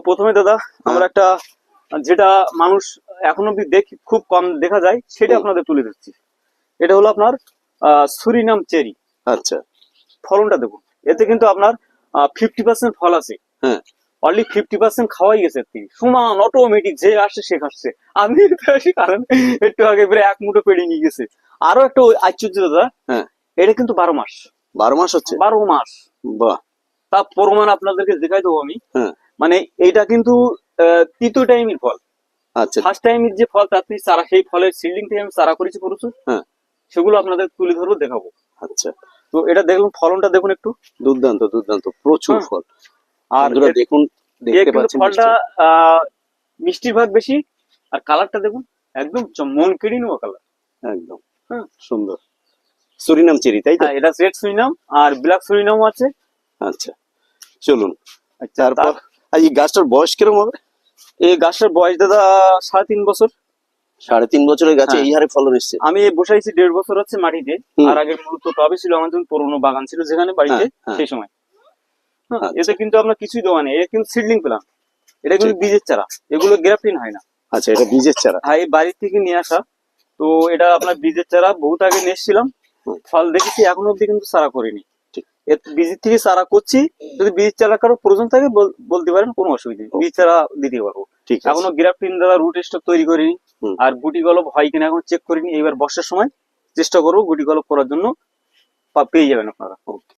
প্রথমে দাদা আমরা একটা যেটা মানুষ এখন অব্দি দেখি খুব কম দেখা যায় সেটা আপনাদের তুলে দিচ্ছি। এটা হলো আপনার সুরিনাম চেরি। আচ্ছা, ফলনটা দেখুন, এতে কিন্তু আপনার 50% ফল আছে। হ্যাঁ, অনলি 50% খাওয়াই গেছে তিনি সমান অটোমেটিক, যে আসছে সে খাচ্ছে। আমি তো আসি কারণ একটু আগে প্রায় এক মুঠো পেড়ে নিয়ে গেছে। আরো একটা আশ্চর্য দাদা, হ্যাঁ, এটা কিন্তু 12 মাস। 12 মাস হচ্ছে? 12 মাস। বাহ। তা প্রমাণ আপনাদেরকে দেখাই দেবো আমি। হ্যাঁ, মানে এইটা কিন্তু তৃতীয় টাইমের ফল। আচ্ছা, ফার্স্ট টাইমের যে ফল তার থেকে চারা, সেই ফলের সিডলিং থেকে আমি চারা করেছি প্রচুর। হ্যাঁ, সেগুলো আপনাদের তুলে ধরবো, দেখাবো। আচ্ছা, তো এটা দেখুন, ফলনটা দেখুন একটু। দুর্দান্ত দুর্দান্ত, প্রচুর হ্যাঁ। ফল। আর বন্ধুরা দেখুন, দেখতে কিন্তু পাচ্ছেন ফলটা মিষ্টির ভাগ বেশি। আর কালারটা দেখুন, একদম মন কেড়ে নেওয়া কালার। একদম হ্যাঁ, সুন্দর। সুরিনাম চেরি, তাই তো? হ্যাঁ, এটা রেড সুরিনাম আর ব্ল্যাক সুরিনামও আছে। আচ্ছা, চলুন। আচ্ছা, তারপর এই গাছটার বয়স কিরকম হবে? এই গাছটার বয়স দাদা 3.5 বছর। 3.5 বছরের গাছে হ্যাঁ। এই হারে ফলন এসছে? আমি বসাইছি 1.5 বছর হচ্ছে মাটিতে। হুম। আর আগে মূলত টবে ছিল, আমার যখন পুরোনো বাগান ছিল যেখানে বাড়িতে, হ্যাঁ, হ্যাঁ। সেই সময়। হ্যাঁ, আচ্ছা। এতে কিন্তু আমরা কিছুই দেওয়া নেই, এটা কিন্তু সিডলিং পেলাম। এটা কিন্তু ঠিক। বীজের চারা, এগুলো গ্রাফটিং হয় না। আচ্ছা, এটা বীজের চারা? হ্যাঁ, এই বাড়ির থেকে নিয়ে আসা। তো এটা আপনার বীজের চারা, বহুত আগে নিয়ে এসেছিলাম। হুম। ফল দেখেছি, এখনো অব্দি কিন্তু চারা করিনি। ঠিক। এর বীজের থেকে চারা করছি। যদি বীজ চারা কারো প্রয়োজন থাকে বলতে পারেন, কোনো অসুবিধা নেই, বীজ চারা দিতে পারবো। ঠিক আছে। এখনো গ্রাফটিং দ্বারা রুট স্টক তৈরি করিনি। হুম। আর গুটি গলপ হয় কিনা এখন চেক করিনি। এবার বর্ষার সময় চেষ্টা করবো গুটি গলপ করার জন্য, পেয়ে যাবেন আপনারা। ওকে।